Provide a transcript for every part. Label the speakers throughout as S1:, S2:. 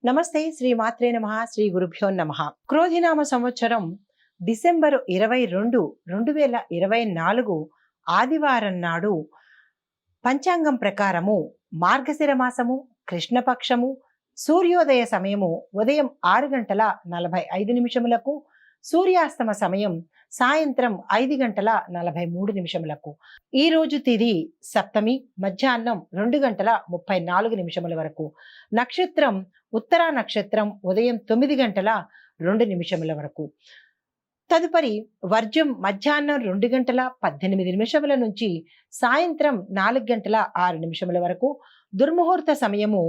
S1: నమస్తే శ్రీ మాత్రే నమః శ్రీ గురుభ్యో నమః. క్రోధినామ సంవత్సరం డిసెంబరు 22 2024 ఆదివారం నాడు పంచాంగం ప్రకారము మార్గశిర మాసము కృష్ణపక్షము సూర్యోదయ సమయము ఉదయం 6:45 సూర్యాస్తమ సమయం సాయంత్రం 5:43 ఈ రోజు తిది సప్తమి మధ్యాహ్నం 2:34 వరకు. నక్షత్రం ఉత్తరా నక్షత్రం ఉదయం 9:02 వరకు. తదుపరి వర్జం మధ్యాహ్నం 2:18 నుంచి సాయంత్రం 4:06 వరకు. దుర్ముహూర్త సమయము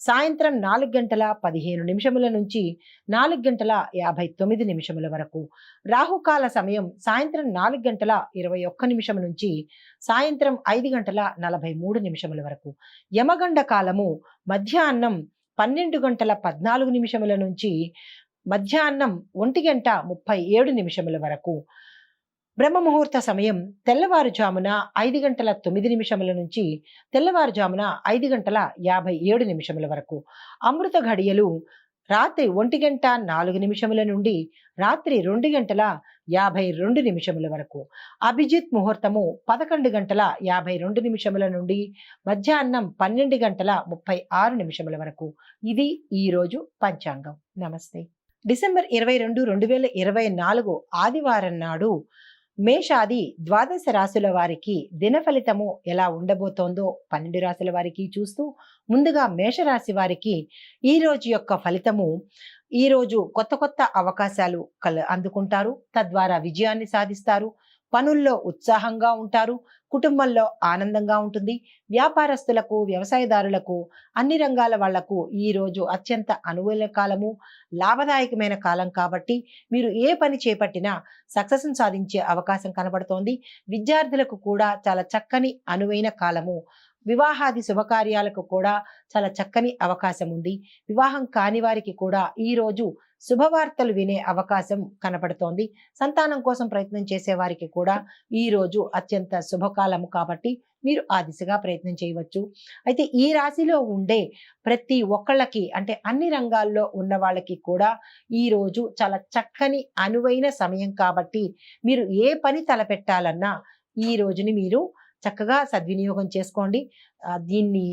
S1: సాయంత్రం 4:15 నుంచి 4:59 వరకు. రాహుకాల సమయం సాయంత్రం 4:21 నుంచి సాయంత్రం 5:43 వరకు. యమగండ కాలము మధ్యాహ్నం 12:14 నుంచి మధ్యాహ్నం 1:37 వరకు. బ్రహ్మ ముహూర్త సమయం తెల్లవారుజామున 5:09 నుంచి తెల్లవారుజామున 5:57 వరకు. అమృత ఘడియలు రాత్రి 1:04 నుండి రాత్రి 2:52 వరకు. అభిజిత్ ముహూర్తము 11:52 నుండి మధ్యాహ్నం 12:36 వరకు. ఇది ఈరోజు పంచాంగం. నమస్తే. డిసెంబర్ 22 2024 ఆదివారం నాడు మేషాది ద్వాదశ రాశుల వారికి దిన ఫలితము ఎలా ఉండబోతోందో 12 రాశుల వారికి చూస్తూ ముందుగా మేషరాశి వారికి ఈ రోజు యొక్క ఫలితము. ఈ రోజు కొత్త అవకాశాలు అందుకుంటారు, తద్వారా విజయాన్ని సాధిస్తారు. పనుల్లో ఉత్సాహంగా ఉంటారు, కుటుంబంలో ఆనందంగా ఉంటుంది. వ్యాపారస్తులకు వ్యవసాయదారులకు అన్ని రంగాల వాళ్లకు ఈ రోజు అత్యంత అనుకూల కాలము, లాభదాయకమైన కాలం కాబట్టి మీరు ఏ పని చేపట్టినా సక్సెస్ సాధించే అవకాశం కనబడుతోంది. విద్యార్థులకు కూడా చాలా చక్కని అనువైన కాలము. వివాహాది శుభకార్యాలకు కూడా చాలా చక్కని అవకాశం ఉంది. వివాహం కాని వారికి కూడా ఈ రోజు శుభవార్తలు వినే అవకాశం కనపడుతోంది. సంతానం కోసం ప్రయత్నం చేసే వారికి కూడా ఈ రోజు అత్యంత శుభకాలము కాబట్టి మీరు ఆ దిశగా ప్రయత్నం చేయవచ్చు. అయితే ఈ రాశిలో ఉండే ప్రతి ఒక్కళ్ళకి, అంటే అన్ని రంగాల్లో ఉన్న వాళ్ళకి కూడా ఈ రోజు చాలా చక్కని అనువైన సమయం కాబట్టి మీరు ఏ పని తలపెట్టాలన్నా ఈ రోజుని మీరు చక్కగా సద్వినియోగం చేసుకోండి. దీన్ని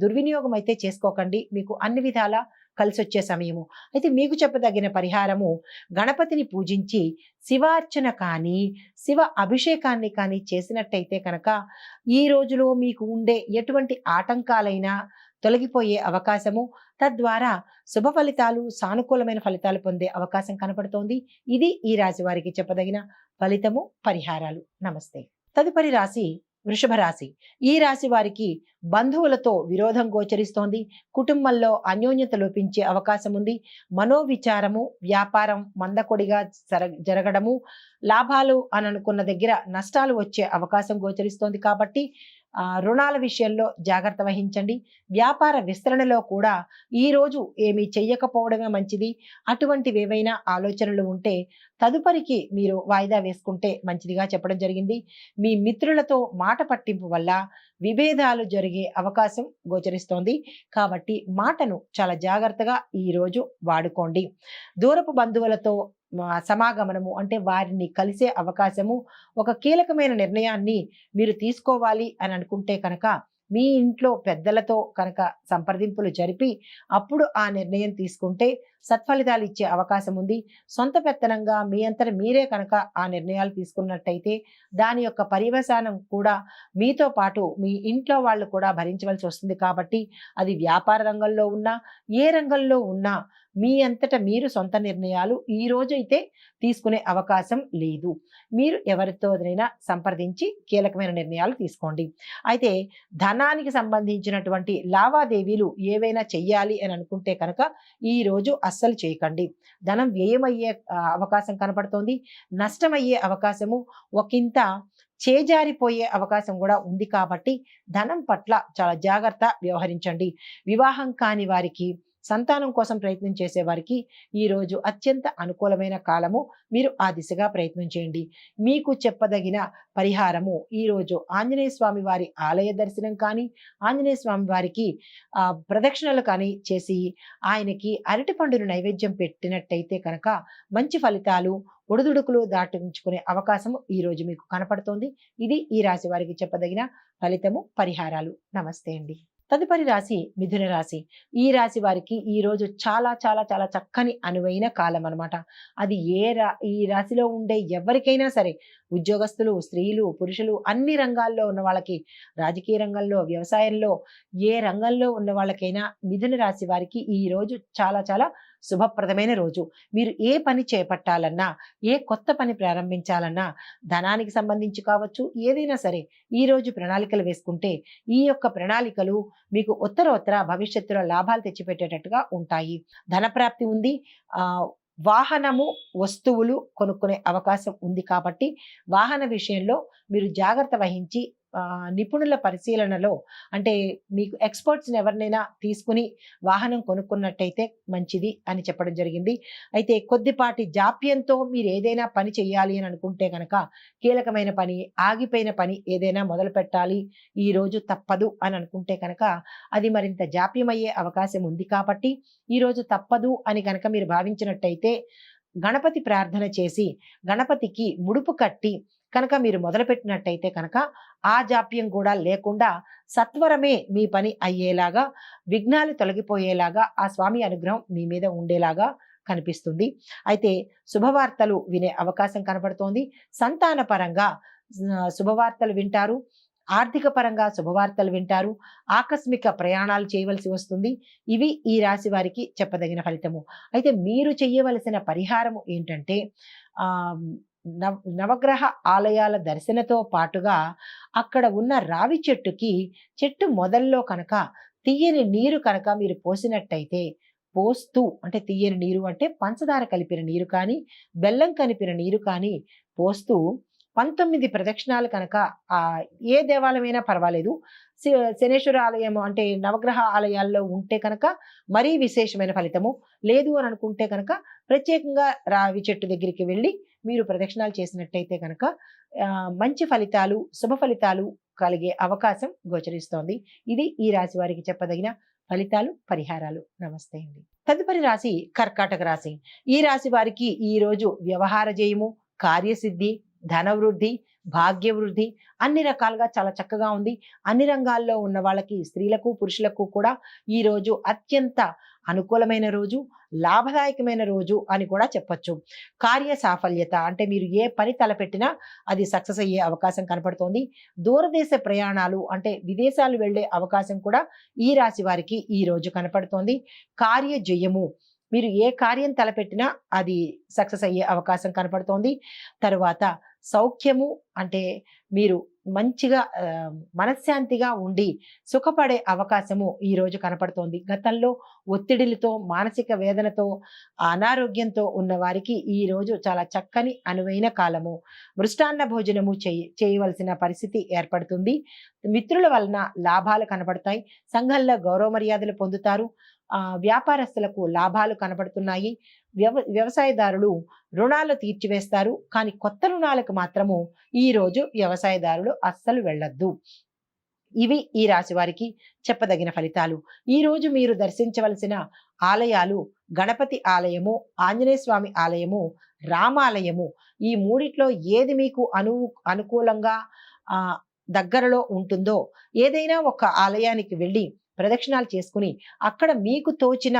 S1: దుర్వినియోగం అయితే చేసుకోకండి. మీకు అన్ని విధాలా కలిసి వచ్చే సమయము. అయితే మీకు చెప్పదగిన పరిహారము, గణపతిని పూజించి శివార్చన కానీ శివ అభిషేకాన్ని కానీ చేసినట్టయితే కనుక ఈ రోజులో మీకు ఉండే ఎటువంటి ఆటంకాలైనా తొలగిపోయే అవకాశము, తద్వారా శుభ ఫలితాలు, సానుకూలమైన ఫలితాలు పొందే అవకాశం కనపడుతోంది. ఇది ఈ రాశి వారికి చెప్పదగిన ఫలితము, పరిహారాలు. నమస్తే. తదుపరి రాశి వృషభ రాశి. ఈ రాశి వారికి బంధువులతో విరోధం గోచరిస్తోంది. కుటుంబంలో అన్యోన్యత లోపించే అవకాశం ఉంది. మనోవిచారము, వ్యాపారం మందకొడిగా జరగడము, లాభాలు అని అనుకున్న దగ్గర నష్టాలు వచ్చే అవకాశం గోచరిస్తోంది కాబట్టి రుణాల విషయంలో జాగ్రత్త వహించండి. వ్యాపార విస్తరణలో కూడా ఈ రోజు ఏమీ చెయ్యకపోవడమే మంచిది. అటువంటివి ఏవైనా ఆలోచనలు ఉంటే తదుపరికి మీరు వాయిదా వేసుకుంటే మంచిదిగా చెప్పడం జరిగింది. మీ మిత్రులతో మాట పట్టింపు వల్ల విభేదాలు జరిగే అవకాశం గోచరిస్తోంది కాబట్టి మాటను చాలా జాగ్రత్తగా ఈ రోజు వాడుకోండి. దూరపు బంధువులతో సమాగమనము, అంటే వారిని కలిసే అవకాశము. ఒక కీలకమైన నిర్ణయాన్ని మీరు తీసుకోవాలి అని అనుకుంటే కనుక మీ ఇంట్లో పెద్దలతో కనుక సంప్రదింపులు జరిపి అప్పుడు ఆ నిర్ణయం తీసుకుంటే సత్ఫలితాలు ఇచ్చే అవకాశం ఉంది. సొంత పెత్తనంగా మీ అంతట మీరే కనుక ఆ నిర్ణయాలు తీసుకున్నట్టయితే దాని యొక్క పర్యవసానం కూడా మీతో పాటు మీ ఇంట్లో వాళ్ళు కూడా భరించవలసి వస్తుంది. కాబట్టి అది వ్యాపార రంగంలో ఉన్నా, ఏ రంగంలో ఉన్నా మీ అంతట మీరు సొంత నిర్ణయాలు ఈ రోజైతే తీసుకునే అవకాశం లేదు. మీరు ఎవరితోనైనా సంప్రదించి కీలకమైన నిర్ణయాలు తీసుకోండి. అయితే ధనానికి సంబంధించినటువంటి లావాదేవీలు ఏవైనా చెయ్యాలి అని అనుకుంటే కనుక ఈ రోజు అస్సలు చేయకండి. ధనం వ్యయమయ్యే అవకాశం కనపడుతోంది. నష్టమయ్యే అవకాశము, ఒకంత చేజారిపోయే అవకాశం కూడా ఉంది కాబట్టి ధనం పట్ల చాలా జాగ్రత్త వ్యవహరించండి. వివాహం కాని వారికి సంతానం కోసం ప్రయత్నం చేసే వారికి ఈ రోజు అత్యంత అనుకూలమైన కాలము. మీరు ఆ దిశగా ప్రయత్నం చేయండి. మీకు చెప్పదగిన పరిహారము ఈ రోజు ఆంజనేయ స్వామి వారి ఆలయ దర్శనం కానీ, ఆంజనేయ స్వామి వారికి ప్రదక్షిణలు కానీ చేసి ఆయనకి అరటి పండును నైవేద్యం పెట్టినట్టయితే కనుక మంచి ఫలితాలు, ఒడిదుడుకులు దాటించుకునే అవకాశం ఈ రోజు మీకు కనపడుతోంది. ఇది ఈ రాశి వారికి చెప్పదగిన ఫలితము, పరిహారాలు. నమస్తే అండి. తదుపరి రాశి మిథున రాశి. ఈ రాశి వారికి ఈ రోజు చాలా చాలా చాలా చక్కని అనువైన కాలం అన్నమాట. అది ఈ రాశిలో ఉండే ఎవరికైనా సరే, ఉద్యోగస్తులు, స్త్రీలు, పురుషులు, అన్ని రంగాల్లో ఉన్న వాళ్ళకి, రాజకీయ రంగంలో, వ్యవసాయంలో, ఏ రంగంలో ఉన్న వాళ్ళకైనా మిథున రాశి వారికి ఈ రోజు చాలా చాలా శుభప్రదమైన రోజు. మీరు ఏ పని చేపట్టాలన్నా, ఏ కొత్త పని ప్రారంభించాలన్నా, ధనానికి సంబంధించి కావచ్చు, ఏదైనా సరే ఈ రోజు ప్రణాళికలు వేసుకుంటే ఈ యొక్క ప్రణాళికలు మీకు ఉత్తరోత్తర భవిష్యత్తులో లాభాలు తెచ్చిపెట్టేటట్టుగా ఉంటాయి. ధనప్రాప్తి ఉంది. వాహనము, వస్తువులు కొనుక్కునే అవకాశం ఉంది కాబట్టి వాహన విషయంలో మీరు జాగ్రత్త వహించి నిపుణుల పరిశీలనలో, అంటే మీకు ఎక్స్పర్ట్స్ని ఎవరినైనా తీసుకుని వాహనం కొనుక్కున్నట్టయితే మంచిది అని చెప్పడం జరిగింది. అయితే కొద్దిపాటి జాప్యంతో మీరు ఏదైనా పని చేయాలి అని అనుకుంటే కనుక, కీలకమైన పని, ఆగిపోయిన పని ఏదైనా మొదలు పెట్టాలి ఈ రోజు తప్పదు అని అనుకుంటే కనుక అది మరింత జాప్యమయ్యే అవకాశం ఉంది. కాబట్టి ఈరోజు తప్పదు అని కనుక మీరు భావించినట్టయితే గణపతి ప్రార్థన చేసి గణపతికి ముడుపు కట్టి కనుక మీరు మొదలుపెట్టినట్టయితే కనుక ఆ జాప్యం కూడా లేకుండా సత్వరమే మీ పని అయ్యేలాగా, విఘ్నాలు తొలగిపోయేలాగా ఆ స్వామి అనుగ్రహం మీ మీద ఉండేలాగా కనిపిస్తుంది. అయితే శుభవార్తలు వినే అవకాశం కనబడుతోంది. సంతాన పరంగా శుభవార్తలు వింటారు. ఆర్థిక పరంగా శుభవార్తలు వింటారు. ఆకస్మిక ప్రయాణాలు చేయవలసి వస్తుంది. ఇవి ఈ రాశి వారికి చెప్పదగిన ఫలితము. అయితే మీరు చేయవలసిన పరిహారము ఏంటంటే, ఆ నవగ్రహ ఆలయాల దర్శనతో పాటుగా అక్కడ ఉన్న రావి చెట్టు మొదల్లో కనుక తీయని నీరు కనుక మీరు పోసినట్టయితే, అంటే తీయని నీరు అంటే పంచదార కలిపిన నీరు కానీ, బెల్లం కలిపిన నీరు కానీ పోస్తూ 19 ప్రదక్షిణాలు కనుక ఏ దేవాలయమైనా పర్వాలేదు, శనేశ్వర ఆలయం అంటే నవగ్రహ ఆలయాల్లో ఉంటే కనుక మరీ విశేషమైన ఫలితము. లేదు అని అనుకుంటే కనుక ప్రత్యేకంగా రావి చెట్టు దగ్గరికి వెళ్ళి మీరు ప్రదక్షిణాలు చేసినట్టయితే కనుక మంచి ఫలితాలు, శుభ ఫలితాలు కలిగే అవకాశం గోచరిస్తోంది. ఇది ఈ రాశి వారికి చెప్పదగిన ఫలితాలు, పరిహారాలు. నమస్తే అండి. తదుపరి రాశి కర్కాటక రాశి. ఈ రాశి వారికి ఈ రోజు వ్యవహార జయము, కార్యసిద్ధి, ధనవృద్ధి, భాగ్యవృద్ధి అన్ని రకాలుగా చాలా చక్కగా ఉంది. అన్ని రంగాల్లో ఉన్న వాళ్ళకి, స్త్రీలకు, పురుషులకు కూడా ఈ రోజు అత్యంత అనుకూలమైన రోజు, లాభదాయకమైన రోజు అని కూడా చెప్పొచ్చు. కార్య సాఫల్యత అంటే మీరు ఏ పని తలపెట్టినా అది సక్సెస్ అయ్యే అవకాశం కనపడుతోంది. దూరదేశ ప్రయాణాలు అంటే విదేశాలు వెళ్ళే అవకాశం కూడా ఈ రాశి వారికి ఈ రోజు కనపడుతోంది. కార్య జయము, మీరు ఏ కార్యం తలపెట్టినా అది సక్సెస్ అయ్యే అవకాశం కనపడుతోంది. తరువాత సౌఖ్యము అంటే మీరు మంచిగా మనశ్శాంతిగా ఉండి సుఖపడే అవకాశము ఈ రోజు కనపడుతోంది. గతంలో ఒత్తిడిలతో, మానసిక వేదనతో, అనారోగ్యంతో ఉన్న వారికి ఈ రోజు చాలా చక్కని అనువైన కాలము. మృష్టాన్న భోజనము చేయవలసిన పరిస్థితి ఏర్పడుతుంది. మిత్రుల వలన లాభాలు కనబడతాయి. సంఘంలో గౌరవ మర్యాదలు పొందుతారు. వ్యాపారస్తులకు లాభాలు కనబడుతున్నాయి. వ్యవసాయదారులు రుణాలు తీర్చివేస్తారు. కానీ కొత్త రుణాలకు మాత్రము ఈ రోజు వ్యవసాయదారులు అస్సలు వెళ్ళొద్దు. ఇవి ఈ రాశి వారికి చెప్పదగిన ఫలితాలు. ఈ రోజు మీరు దర్శించవలసిన ఆలయాలు గణపతి ఆలయము, ఆంజనేయ స్వామి ఆలయము, రామాలయము. ఈ మూడిట్లో ఏది మీకు అనుకూలంగా దగ్గరలో ఉంటుందో ఏదైనా ఒక ఆలయానికి వెళ్ళి ప్రదక్షిణాలు చేసుకుని అక్కడ మీకు తోచిన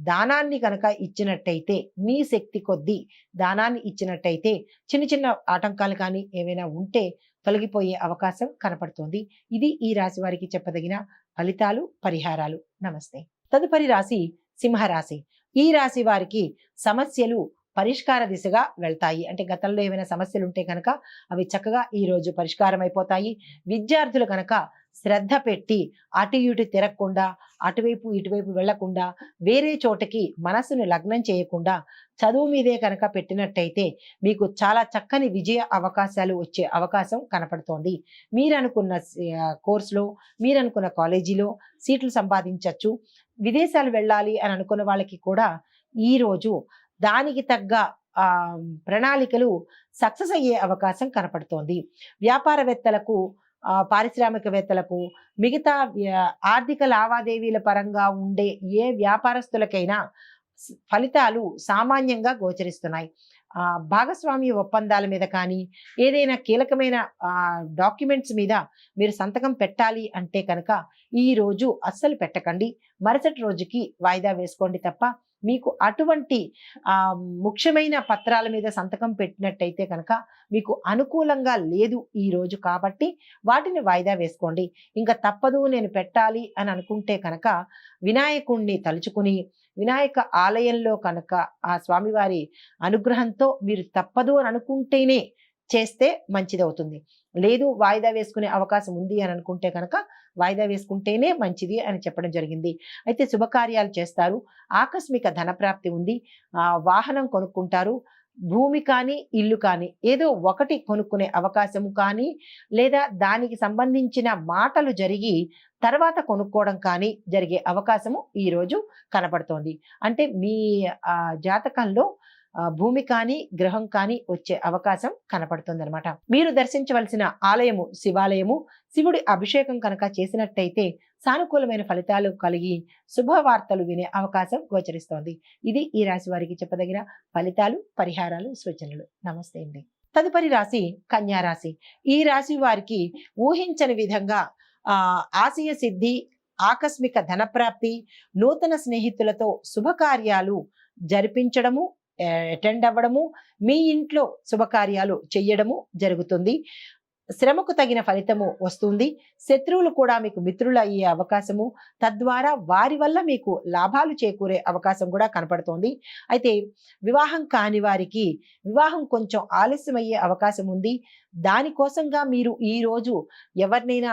S1: దానాన్ని కనుక ఇచ్చినట్టయితే, మీ శక్తి కొద్దీ దానాన్ని ఇచ్చినట్టయితే చిన్న చిన్న ఆటంకాలు కానీ ఏమైనా ఉంటే తొలగిపోయే అవకాశం కనపడుతోంది. ఇది ఈ రాశి వారికి చెప్పదగిన ఫలితాలు, పరిహారాలు. నమస్తే. తదుపరి రాశి సింహరాశి. ఈ రాశి వారికి సమస్యలు పరిష్కార దిశగా వెళ్తాయి. అంటే గతంలో ఏమైనా సమస్యలు ఉంటే కనుక అవి చక్కగా ఈ రోజు పరిష్కారం అయిపోతాయి. విద్యార్థులు కనుక శ్రద్ధ పెట్టి అటు ఇటు తిరగకుండా, అటువైపు ఇటువైపు వెళ్లకుండా, వేరే చోటకి మనసును లగ్నం చేయకుండా చదువు మీదే కనుక పెట్టినట్టయితే మీకు చాలా చక్కని విజయ అవకాశాలు వచ్చే అవకాశం కనపడుతోంది. మీరనుకున్న కోర్సులో, మీరనుకున్న కాలేజీలో సీట్లు సంపాదించవచ్చు. విదేశాలు వెళ్ళాలి అని అనుకున్న వాళ్ళకి కూడా ఈరోజు దానికి తగ్గ ప్రణాళికలు సక్సెస్ అయ్యే అవకాశం కనపడుతోంది. వ్యాపారవేత్తలకు, పారిశ్రామికవేత్తలకు, మిగతా ఆర్థిక లావాదేవీల పరంగా ఉండే ఏ వ్యాపారస్తులకైనా ఫలితాలు సామాన్యంగా గోచరిస్తున్నాయి. భాగస్వామ్య ఒప్పందాల మీద కానీ, ఏదైనా కీలకమైన డాక్యుమెంట్స్ మీద మీరు సంతకం పెట్టాలి అంటే కనుక ఈ రోజు అస్సలు పెట్టకండి. మరుసటి రోజుకి వాయిదా వేసుకోండి తప్ప, మీకు అటువంటి ముఖ్యమైన పత్రాల మీద సంతకం పెట్టినట్టయితే కనుక మీకు అనుకూలంగా లేదు ఈ రోజు, కాబట్టి వాటిని వాయిదా వేసుకోండి. ఇంకా తప్పదు నేను పెట్టాలి అని అనుకుంటే కనుక వినాయకుణ్ణి తలుచుకుని, వినాయక ఆలయంలో కనుక ఆ స్వామివారి అనుగ్రహంతో మీరు తప్పదు అని అనుకుంటేనే చేస్తే మంచిదవుతుంది. లేదు వాయిదా వేసుకునే అవకాశం ఉంది అని అనుకుంటే కనుక వాయిదా వేసుకుంటేనే మంచిది అని చెప్పడం జరిగింది. అయితే శుభకార్యాలు చేస్తారు, ఆకస్మిక ధనప్రాప్తి ఉంది, వాహనం కొనుక్కుంటారు, భూమి కానీ ఇల్లు కానీ ఏదో ఒకటి కొనుక్కునే అవకాశం కానీ, లేదా దానికి సంబంధించిన మాటలు జరిగి తర్వాత కొనుక్కోవడం కానీ జరిగే అవకాశము ఈరోజు కనపడుతోంది. అంటే మీ జాతకంలో భూమి కానీ గృహం కానీ వచ్చే అవకాశం కనపడుతుంది అనమాట. మీరు దర్శించవలసిన ఆలయము శివాలయము. శివుడి అభిషేకం కనుక చేసినట్టయితే సానుకూలమైన ఫలితాలు కలిగి శుభవార్తలు వినే అవకాశం గోచరిస్తోంది. ఇది ఈ రాశి వారికి చెప్పదగిన ఫలితాలు, పరిహారాలు, సూచనలు. నమస్తే అండి. తదుపరి రాశి కన్యా రాశి. ఈ రాశి వారికి ఊహించని విధంగా ఆశయ సిద్ధి, ఆకస్మిక ధనప్రాప్తి, నూతన స్నేహితులతో శుభకార్యాలు జరిపించడము, అటెండ్ అవ్వడము, మీ ఇంట్లో శుభకార్యాలు చెయ్యడము జరుగుతుంది. శ్రమకు తగిన ఫలితము వస్తుంది. శత్రువులు కూడా మీకు మిత్రులు అయ్యే అవకాశము, తద్వారా వారి వల్ల మీకు లాభాలు చేకూరే అవకాశం కూడా కనపడుతోంది. అయితే వివాహం కాని వారికి వివాహం కొంచెం ఆలస్యమయ్యే అవకాశం ఉంది. దానికోసంగా మీరు ఈరోజు ఎవరినైనా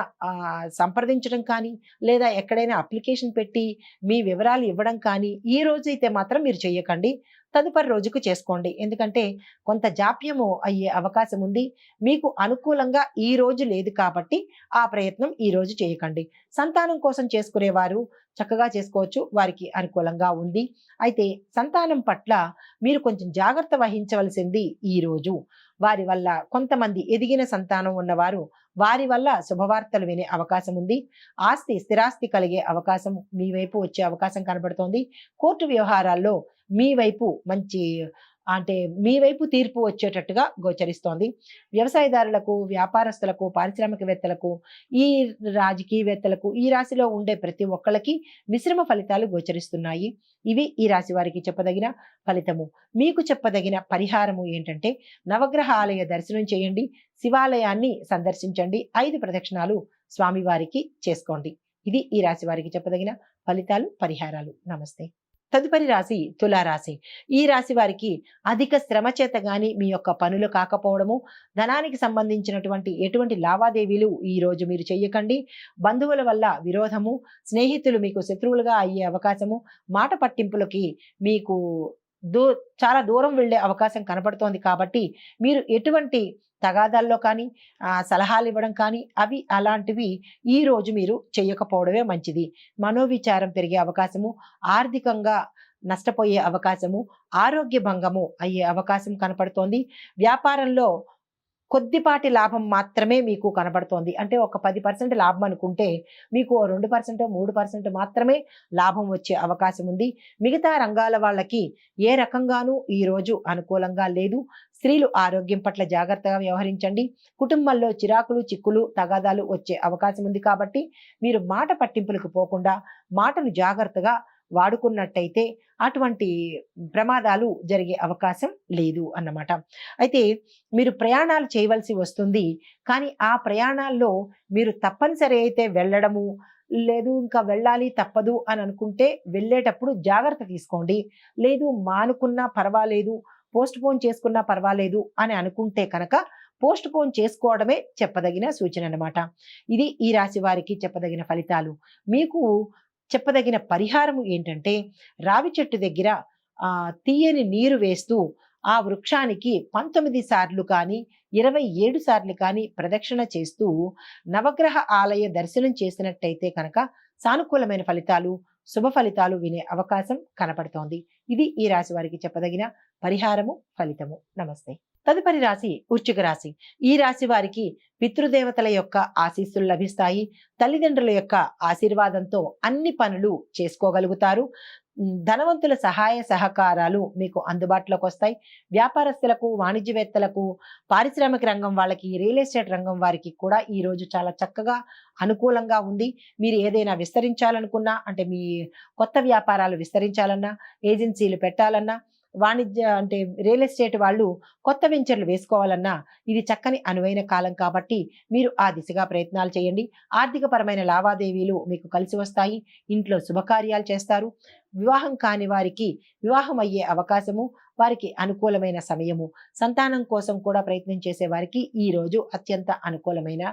S1: సంప్రదించడం కానీ, లేదా ఎక్కడైనా అప్లికేషన్ పెట్టి మీ వివరాలు ఇవ్వడం కానీ ఈ రోజు అయితే మాత్రం మీరు చెయ్యకండి. తదుపరి రోజుకు చేసుకోండి. ఎందుకంటే కొంత జాప్యము అయ్యే అవకాశం ఉంది. మీకు అనుకూలంగా ఈ రోజు లేదు కాబట్టి ఆ ప్రయత్నం ఈ రోజు చేయకండి. సంతానం కోసం చేసుకునేవారు చక్కగా చేసుకోవచ్చు, వారికి అనుకూలంగా ఉంది. అయితే సంతానం పట్ల మీరు కొంచెం జాగ్రత్త వహించవలసింది ఈ రోజు. వారి వల్ల కొంతమంది ఎదిగిన సంతానం ఉన్నవారు వారి వల్ల శుభవార్తలు వినే అవకాశం ఉంది. స్థిరాస్తి కలిగే అవకాశం మీ వైపు వచ్చే అవకాశం కనబడుతోంది. కోర్టు వ్యవహారాల్లో మీ వైపు మంచి మీ వైపు తీర్పు వచ్చేటట్టుగా గోచరిస్తోంది. వ్యవసాయదారులకు, వ్యాపారస్తులకు, పారిశ్రామికవేత్తలకు, ఈ రాజకీయవేత్తలకు, ఈ రాశిలో ఉండే ప్రతి ఒక్కళ్ళకి మిశ్రమ ఫలితాలు గోచరిస్తున్నాయి. ఇవి ఈ రాశి వారికి చెప్పదగిన ఫలితము. మీకు చెప్పదగిన పరిహారము ఏంటంటే నవగ్రహ ఆలయ దర్శనం చేయండి, శివాలయాన్ని సందర్శించండి, 5 ప్రదక్షిణాలు స్వామివారికి చేసుకోండి. ఇది ఈ రాశి వారికి చెప్పదగిన ఫలితాలు, పరిహారాలు. నమస్తే. తదుపరి రాశి తులారాశి. ఈ రాశి వారికి అధిక శ్రమ చేత గాని మీ యొక్క పనులు కాకపోవడము, ధనానికి సంబంధించినటువంటి ఎటువంటి లావాదేవీలు ఈ రోజు మీరు చెయ్యకండి. బంధువుల వల్ల విరోధము, స్నేహితులు మీకు శత్రువులుగా అయ్యే అవకాశము, మాట పట్టింపులకి మీకు చాలా దూరం వెళ్ళే అవకాశం కనపడుతోంది. కాబట్టి మీరు ఎటువంటి తగాదాల్లో కానీ సలహాలు ఇవ్వడం కానీ అవి అలాంటివి ఈ రోజు మీరు చేయకపోవడమే మంచిది. మనోవిచారం పెరిగే అవకాశము, ఆర్థికంగా నష్టపోయే అవకాశము, ఆరోగ్య భంగము అయ్యే అవకాశం కనపడుతోంది. వ్యాపారంలో కొద్దిపాటి లాభం మాత్రమే మీకు కనబడుతోంది. అంటే ఒక 10% లాభం అనుకుంటే మీకు 2%, 3% మాత్రమే లాభం వచ్చే అవకాశం ఉంది. మిగతా రంగాల వాళ్ళకి ఏ రకంగానూ ఈ రోజు అనుకూలంగా లేదు. స్త్రీలు ఆరోగ్యం పట్ల జాగ్రత్తగా వ్యవహరించండి. కుటుంబంలో చిరాకులు, చిక్కులు, తగాదాలు వచ్చే అవకాశం ఉంది. కాబట్టి మీరు మాట పట్టింపులకు పోకుండా మాటను జాగ్రత్తగా వాడుకున్నట్టయితే అటువంటి ప్రమాదాలు జరిగే అవకాశం లేదు అన్నమాట. అయితే మీరు ప్రయాణాలు చేయవలసి వస్తుంది. కానీ ఆ ప్రయాణాల్లో మీరు తప్పనిసరి అయితే వెళ్ళడము, లేదు ఇంకా వెళ్ళాలి తప్పదు అని అనుకుంటే వెళ్ళేటప్పుడు జాగ్రత్త తీసుకోండి. లేదు మానుకున్నా పర్వాలేదు, పోస్ట్ పోన్ చేసుకున్నా పర్వాలేదు అని అనుకుంటే కనుక పోస్ట్ పోన్ చేసుకోవడమే చెప్పదగిన సూచన అన్నమాట. ఇది ఈ రాశి వారికి చెప్పదగిన ఫలితాలు. మీకు చెప్పదగిన పరిహారము ఏంటంటే, రావి చెట్టు దగ్గర తీయని నీరు వేస్తూ ఆ వృక్షానికి 19 సార్లు కానీ 27 సార్లు కానీ ప్రదక్షిణ చేస్తూ నవగ్రహ ఆలయ దర్శనం చేసినట్టయితే కనుక సానుకూలమైన ఫలితాలు, శుభ ఫలితాలు వినే అవకాశం కనపడుతోంది. ఇది ఈ రాశి వారికి చెప్పదగిన పరిహారము, ఫలితము. నమస్తే. తదుపరి రాశి వృశ్చిక రాశి. ఈ రాశి వారికి పితృదేవతల యొక్క ఆశీస్సులు లభిస్తాయి. తల్లిదండ్రుల యొక్క ఆశీర్వాదంతో అన్ని పనులు చేసుకోగలుగుతారు. ధనవంతుల సహాయ సహకారాలు మీకు అందుబాటులోకి వస్తాయి. వ్యాపారస్తులకు, వాణిజ్యవేత్తలకు, పారిశ్రామిక రంగం వాళ్ళకి, రియల్ ఎస్టేట్ రంగం వారికి కూడా ఈ రోజు చాలా చక్కగా అనుకూలంగా ఉంది. మీరు ఏదైనా విస్తరించాలనుకున్నా, అంటే మీ కొత్త వ్యాపారాలు విస్తరించాలన్నా, ఏజెన్సీలు పెట్టాలన్నా, వాణిజ్య అంటే రియల్ ఎస్టేట్ వాళ్ళు కొత్త వెంచర్లు వేసుకోవాలన్నా ఇది చక్కని అనువైన కాలం కాబట్టి మీరు ఆ దిశగా ప్రయత్నాలు చేయండి. ఆర్థిక పరమైన లావాదేవీలు మీకు కలిసి వస్తాయి. ఇంట్లో శుభకార్యాలు చేస్తారు. వివాహం కాని వారికి వివాహం అయ్యే అవకాశము, వారికి అనుకూలమైన సమయము. సంతానం కోసం కూడా ప్రయత్నం చేసే వారికి ఈ రోజు అత్యంత అనుకూలమైన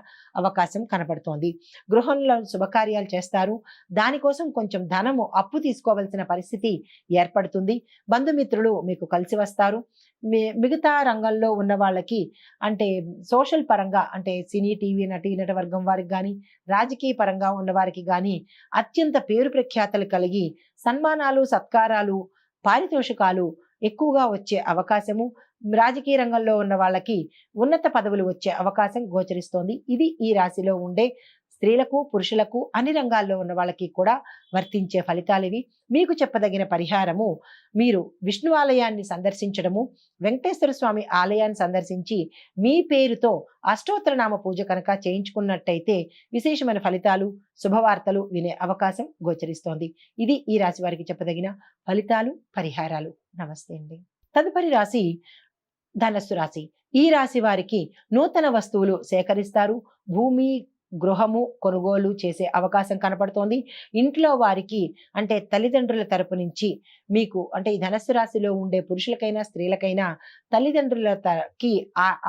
S1: అవకాశం కనపడుతోంది. గృహంలో శుభకార్యాలు చేస్తారు. దానికోసం కొంచెం ధనము అప్పు తీసుకోవాల్సిన పరిస్థితి ఏర్పడుతుంది. బంధుమిత్రులు మీకు కలిసి వస్తారు. మిగతా రంగంలో ఉన్న వాళ్ళకి, అంటే సోషల్ పరంగా, అంటే సినీ, టీవీ నట వర్గం వారికి కానీ, రాజకీయ పరంగా ఉన్న వారికి కానీ అత్యంత పేరు ప్రఖ్యాతలు కలిగి సన్మానాలు, సత్కారాలు, పారితోషికాలు ఎక్కువగా వచ్చే అవకాశము, రాజకీయ రంగంలో ఉన్న వాళ్ళకి ఉన్నత పదవులు వచ్చే అవకాశం గోచరిస్తోంది. ఇది ఈ రాశిలో ఉండే స్త్రీలకు, పురుషులకు, అన్ని రంగాల్లో ఉన్న వాళ్ళకి కూడా వర్తించే ఫలితాలు ఇవి. మీకు చెప్పదగిన పరిహారము, మీరు విష్ణు ఆలయాన్ని సందర్శించడము, వెంకటేశ్వర స్వామి ఆలయాన్ని సందర్శించి మీ పేరుతో అష్టోత్తరనామ పూజ కనుక చేయించుకున్నట్టయితే విశేషమైన ఫలితాలు, శుభవార్తలు వినే అవకాశం గోచరిస్తోంది. ఇది ఈ రాశి వారికి చెప్పదగిన ఫలితాలు, పరిహారాలు. నమస్తే అండి. తదుపరి రాశి ధనస్సు రాశి. ఈ రాశి వారికి నూతన వస్తువులు సేకరిస్తారు. భూమి, గృహము కొనుగోలు చేసే అవకాశం కనపడుతోంది. ఇంట్లో వారికి, అంటే తల్లిదండ్రుల తరపు నుంచి మీకు, అంటే ఈ ధనస్సు రాశిలో ఉండే పురుషులకైనా స్త్రీలకైనా తల్లిదండ్రులకి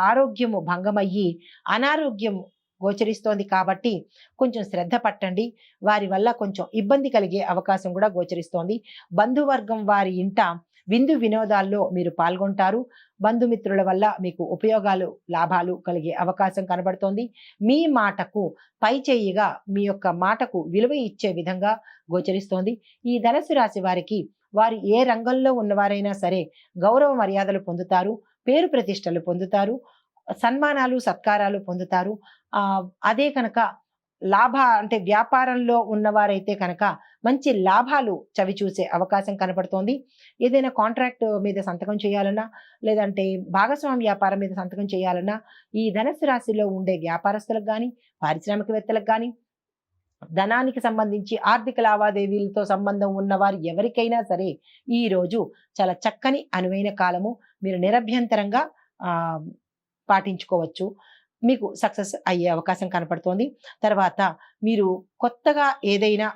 S1: ఆరోగ్యము భంగమయ్యి అనారోగ్యం గోచరిస్తోంది కాబట్టి కొంచెం శ్రద్ధ పట్టండి. వారి వల్ల కొంచెం ఇబ్బంది కలిగే అవకాశం కూడా గోచరిస్తోంది. బంధువర్గం వారి ఇంట విందు వినోదాల్లో మీరు పాల్గొంటారు. బంధుమిత్రుల వల్ల మీకు ఉపయోగాలు, లాభాలు కలిగే అవకాశం కనబడుతోంది. మీ మాటకు పై చేయిగా, మీ యొక్క మాటకు విలువ ఇచ్చే విధంగా గోచరిస్తోంది. ఈ ధనస్సు రాశి వారికి, వారు ఏ రంగంలో ఉన్నవారైనా సరే గౌరవ మర్యాదలు పొందుతారు, పేరు ప్రతిష్టలు పొందుతారు, సన్మానాలు, సత్కారాలు పొందుతారు. అదే కనుక అంటే వ్యాపారంలో ఉన్నవారైతే కనుక మంచి లాభాలు చవి చూసే అవకాశం కనపడుతోంది. ఏదైనా కాంట్రాక్ట్ మీద సంతకం చేయాలన్నా, లేదంటే భాగస్వామి వ్యాపారం మీద సంతకం చేయాలన్నా ఈ ధనస్సు రాశిలో ఉండే వ్యాపారస్తులకు కానీ, పారిశ్రామికవేత్తలకు కానీ, ధనానికి సంబంధించి ఆర్థిక లావాదేవీలతో సంబంధం ఉన్నవారు ఎవరికైనా సరే ఈ రోజు చాలా చక్కని అనువైన కాలము. మీరు నిరభ్యంతరంగా పాటించుకోవచ్చు. మీకు సక్సెస్ అయ్యే అవకాశం కనపడుతోంది. తర్వాత మీరు కొత్తగా ఏదైనా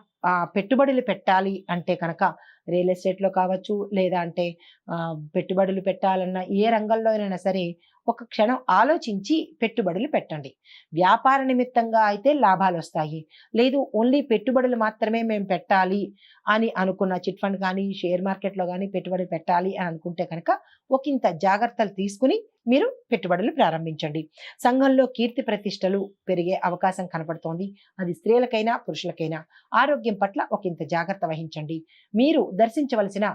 S1: పెట్టుబడులు పెట్టాలి అంటే కనుక రియల్ ఎస్టేట్లో కావచ్చు, లేదా అంటే పెట్టుబడులు పెట్టాలన్నా ఏ రంగంలో అయినా సరే ఒక క్షణం ఆలోచించి పెట్టుబడులు పెట్టండి. వ్యాపార నిమిత్తంగా అయితే లాభాలు వస్తాయి. లేదు ఓన్లీ పెట్టుబడులు మాత్రమే మేము పెట్టాలి అని అనుకున్న, చిట్ ఫండ్ కానీ, షేర్ మార్కెట్లో కానీ పెట్టుబడులు పెట్టాలి అని అనుకుంటే కనుక ఒకంత జాగ్రత్తలు తీసుకుని మీరు పెట్టుబడులు ప్రారంభించండి. సంఘంలో కీర్తి ప్రతిష్టలు పెరిగే అవకాశం కనపడుతోంది. అది స్త్రీలకైనా పురుషులకైనా. ఆరోగ్యం పట్ల ఒకంత జాగ్రత్త వహించండి. మీరు దర్శించవలసిన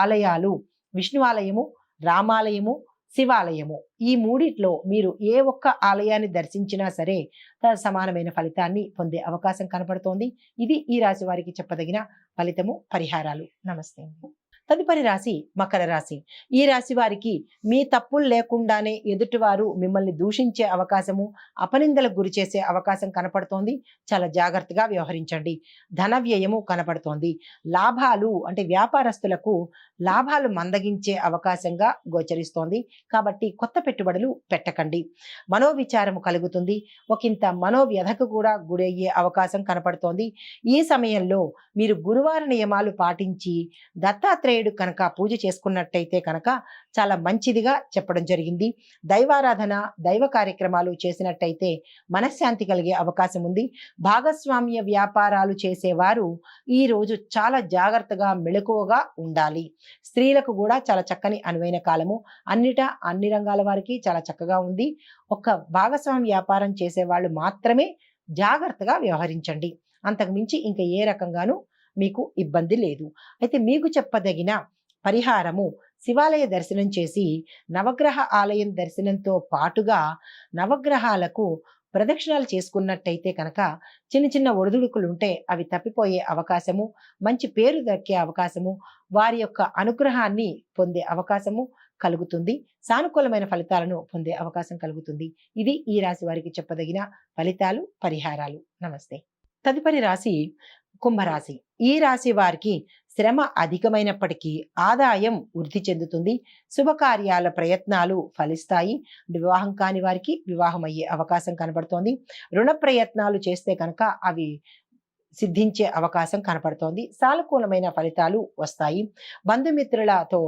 S1: ఆలయాలు విష్ణు ఆలయము, రామాలయము, శివాలయము. ఈ మూడిట్లో మీరు ఏ ఒక్క ఆలయాన్ని దర్శించినా సరే సమానమైన ఫలితాన్ని పొందే అవకాశం కనపడుతోంది. ఇది ఈ రాశి వారికి చెప్పదగిన ఫలితము, పరిహారాలు. నమస్తే. తదుపరి రాశి మకర రాశి. ఈ రాశి వారికి మీ తప్పులు లేకుండానే ఎదుటివారు మిమ్మల్ని దూషించే అవకాశము, అపనిందలకు గురి చేసే అవకాశం కనపడుతోంది. చాలా జాగ్రత్తగా వ్యవహరించండి. ధన వ్యయము కనపడుతోంది. లాభాలు, అంటే వ్యాపారస్తులకు లాభాలు మందగించే అవకాశంగా గోచరిస్తోంది. కాబట్టి కొత్త పెట్టుబడులు పెట్టకండి. మనోవిచారము కలుగుతుంది. ఒకంత మనోవ్యధకు కూడా గురయ్యే అవకాశం కనపడుతోంది. ఈ సమయంలో మీరు గురువార నియమాలు పాటించి దత్తాత్రేయ దత్తాత్రేయుడు కనుక పూజ చేసుకున్నట్టయితే కనుక చాలా మంచిదిగా చెప్పడం జరిగింది. దైవారాధన, దైవ కార్యక్రమాలు చేసినట్టయితే మనశ్శాంతి కలిగే అవకాశం ఉంది. భాగస్వామ్య వ్యాపారాలు చేసేవారు ఈ రోజు చాలా జాగ్రత్తగా మెళకువగా ఉండాలి. స్త్రీలకు కూడా చాలా చక్కని అనువైన కాలము. అన్ని రంగాల వారికి చాలా చక్కగా ఉంది. ఒక భాగస్వామ్య వ్యాపారం చేసేవాళ్ళు మాత్రమే జాగ్రత్తగా వ్యవహరించండి. అంతకు మించి ఇంకా ఏ రకంగానూ మీకు ఇబ్బంది లేదు. అయితే మీకు చెప్పదగిన పరిహారము, శివాలయ దర్శనం చేసి నవగ్రహ ఆలయం దర్శనంతో పాటుగా నవగ్రహాలకు ప్రదక్షిణాలు చేసుకున్నట్టయితే కనుక చిన్న చిన్న ఒడిదుడుకులు ఉంటే అవి తప్పిపోయే అవకాశము, మంచి పేరు దక్కే అవకాశము, వారి యొక్క అనుగ్రహాన్ని పొందే అవకాశము కలుగుతుంది. సానుకూలమైన ఫలితాలను పొందే అవకాశం కలుగుతుంది. ఇది ఈ రాశి వారికి చెప్పదగిన ఫలితాలు, పరిహారాలు. నమస్తే. తదుపరి రాశి కుంభరాశి. ఈ రాశి వారికి శ్రమ అధికమైనప్పటికీ ఆదాయం వృద్ధి చెందుతుంది. శుభకార్యాల ప్రయత్నాలు ఫలిస్తాయి. వివాహం కాని వారికి వివాహం అయ్యే అవకాశం కనబడుతోంది. రుణ ప్రయత్నాలు చేస్తే కనుక అవి సిద్ధించే అవకాశం కనపడుతోంది. సానుకూలమైన ఫలితాలు వస్తాయి. బంధుమిత్రులతో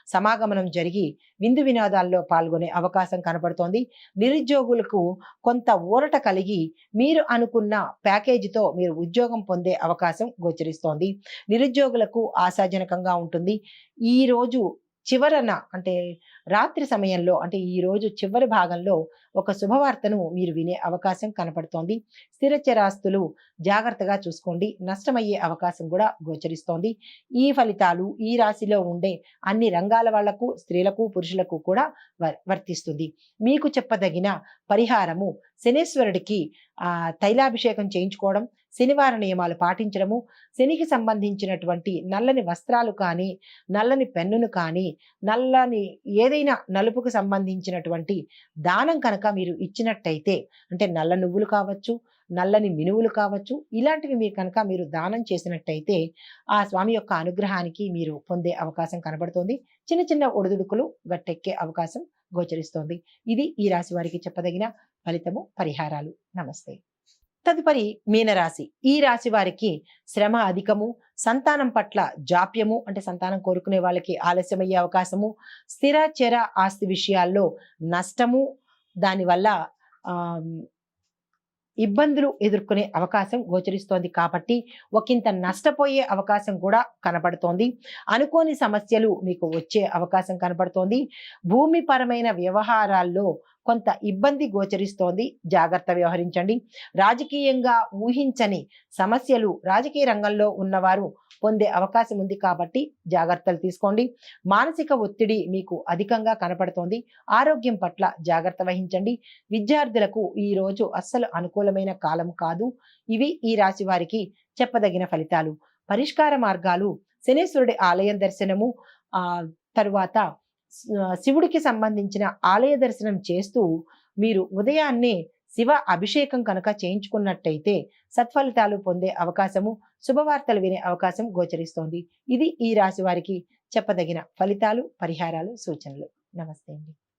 S1: సమాగమనం జరిగి విందు వినోదాల్లో పాల్గొనే అవకాశం కనపడుతోంది. నిరుద్యోగులకు కొంత ఊరట కలిగి మీరు అనుకున్న ప్యాకేజీతో మీరు ఉద్యోగం పొందే అవకాశం గోచరిస్తోంది. నిరుద్యోగులకు ఆశాజనకంగా ఉంటుంది. ఈ రోజు చివరన అంటే రాత్రి సమయంలో అంటే ఈ రోజు చివరి భాగంలో ఒక శుభవార్తను మీరు వినే అవకాశం కనపడుతోంది. స్థిర చరాస్తులు జాగ్రత్తగా చూసుకోండి. నష్టమయ్యే అవకాశం కూడా గోచరిస్తోంది. ఈ ఫలితాలు ఈ రాశిలో ఉండే అన్ని రంగాల వాళ్లకు, స్త్రీలకు, పురుషులకు కూడా వర్తిస్తుంది. మీకు చెప్పదగిన పరిహారము శనేశ్వరుడికి తైలాభిషేకం చేయించుకోవడం, శనివార నియమాలు పాటించడము, శనికి సంబంధించినటువంటి నల్లని వస్త్రాలు కానీ, నల్లని పెన్నును కానీ, నల్లని ఏదైనా నలుపుకు సంబంధించినటువంటి దానం కనుక మీరు ఇచ్చినట్టయితే, అంటే నల్ల నువ్వులు కావచ్చు, నల్లని మినువులు కావచ్చు, ఇలాంటివి మీరు కనుక మీరు దానం చేసినట్టయితే ఆ స్వామి యొక్క అనుగ్రహానికి మీరు పొందే అవకాశం కనబడుతోంది. చిన్న చిన్న ఒడిదుడుకులు గట్టెక్కే అవకాశం గోచరిస్తోంది. ఇది ఈ రాశి వారికి చెప్పదగిన ఫలితము, పరిహారాలు. నమస్తే. తదుపరి మీనరాశి. ఈ రాశి వారికి శ్రమ అధికము, సంతానం పట్ల జాప్యము, అంటే సంతానం కోరుకునే వాళ్ళకి ఆలస్యమయ్యే అవకాశము, స్థిర చర ఆస్తి విషయాల్లో నష్టము, దానివల్ల ఇబ్బందులు ఎదుర్కొనే అవకాశం గోచరిస్తోంది. కాబట్టి ఒకంత నష్టపోయే అవకాశం కూడా కనపడుతోంది. అనుకోని సమస్యలు మీకు వచ్చే అవకాశం కనపడుతోంది. భూమిపరమైన వ్యవహారాల్లో కొంత ఇబ్బంది గోచరిస్తోంది. జాగ్రత్త వ్యవహరించండి. రాజకీయంగా ఊహించని సమస్యలు రాజకీయ రంగంలో ఉన్నవారు పొందే అవకాశం ఉంది. కాబట్టి జాగ్రత్తలు తీసుకోండి. మానసిక ఒత్తిడి మీకు అధికంగా కనపడుతోంది. ఆరోగ్యం పట్ల జాగ్రత్త వహించండి. విద్యార్థులకు ఈ రోజు అస్సలు అనుకూలమైన కాలం కాదు. ఇవి ఈ రాశి వారికి చెప్పదగిన ఫలితాలు. పరిష్కార మార్గాలు: శనేశ్వరుడి ఆలయం దర్శనము, తరువాత శివుడికి సంబంధించిన ఆలయ దర్శనం చేస్తూ మీరు ఉదయాన్నే శివ అభిషేకం కనుక చేయించుకున్నట్టయితే సత్ఫలితాలు పొందే అవకాశము, శుభవార్తలు వినే అవకాశం గోచరిస్తోంది. ఇది ఈ రాశి వారికి చెప్పదగిన ఫలితాలు, పరిహారాలు, సూచనలు. నమస్తే అండి.